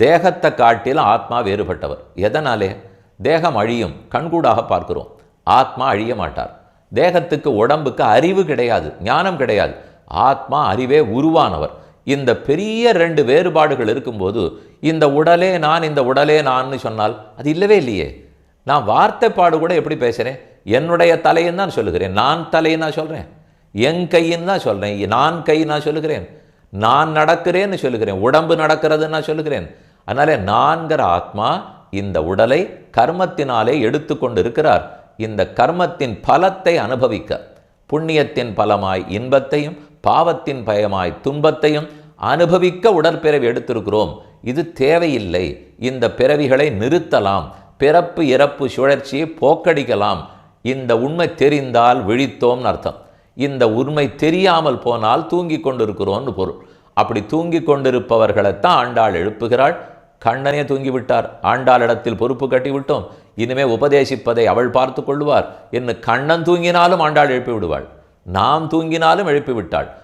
தேகத்தை காட்டில் ஆத்மா வேறுபட்டவர். எதனாலே? தேகம் அழியும், கண்கூடாக பார்க்கிறோம். ஆத்மா அழிய மாட்டார். தேகத்துக்கு உடம்புக்கு அறிவு கிடையாது, ஞானம் கிடையாது. ஆத்மா அறிவே உருவானவர். இந்த பெரிய ரெண்டு வேறுபாடுகள் இருக்கும்போது இந்த உடலே நான், இந்த உடலே நான் சொன்னால் அது இல்லவே இல்லையே. நான் வார்த்தைப்பாடு கூட எப்படி பேசுகிறேன்? என்னுடைய தலைன்னு தான் சொல்லுகிறேன், நான் தலைன்னு நான் சொல்கிறேன், என் கைன்னு தான் சொல்கிறேன், நான் கை நான் சொல்லுகிறேன், நான் நடக்கிறேன்னு சொல்லுகிறேன், உடம்பு நடக்கிறதுன்னு நான் சொல்லுகிறேன். அதனால நான்கிற ஆத்மா இந்த உடலை கர்மத்தினாலே எடுத்து கொண்டு இருக்கிறார். இந்த கர்மத்தின் பலத்தை அனுபவிக்க, புண்ணியத்தின் பலமாய் இன்பத்தையும் பாவத்தின் பயமாய் துன்பத்தையும் அனுபவிக்க உடற்பிறவி எடுத்திருக்கிறோம். இது தேவையில்லை. இந்த பிறவிகளை நிறுத்தலாம், பிறப்பு இறப்பு சுழற்சியை போக்கடிக்கலாம். இந்த உண்மை தெரிந்தால் விழித்தோம்னு அர்த்தம். இந்த உண்மை தெரியாமல் போனால் தூங்கி கொண்டிருக்கிறோம்னு பொருள். அப்படி தூங்கி கொண்டிருப்பவர்களைத்தான் ஆண்டாள் எழுப்புகிறாள். கண்ணனே தூங்கிவிட்டார், ஆண்டாளிடத்தில் பொறுப்பு கட்டிவிட்டோம், இனிமே உபதேசிப்பதை அவள் பார்த்து கொள்வார் என்று கண்ணன் தூங்கினாலும் ஆண்டாள் எழுப்பி விடுவாள், நாம் தூங்கினாலும் எழுப்பி விட்டாள்.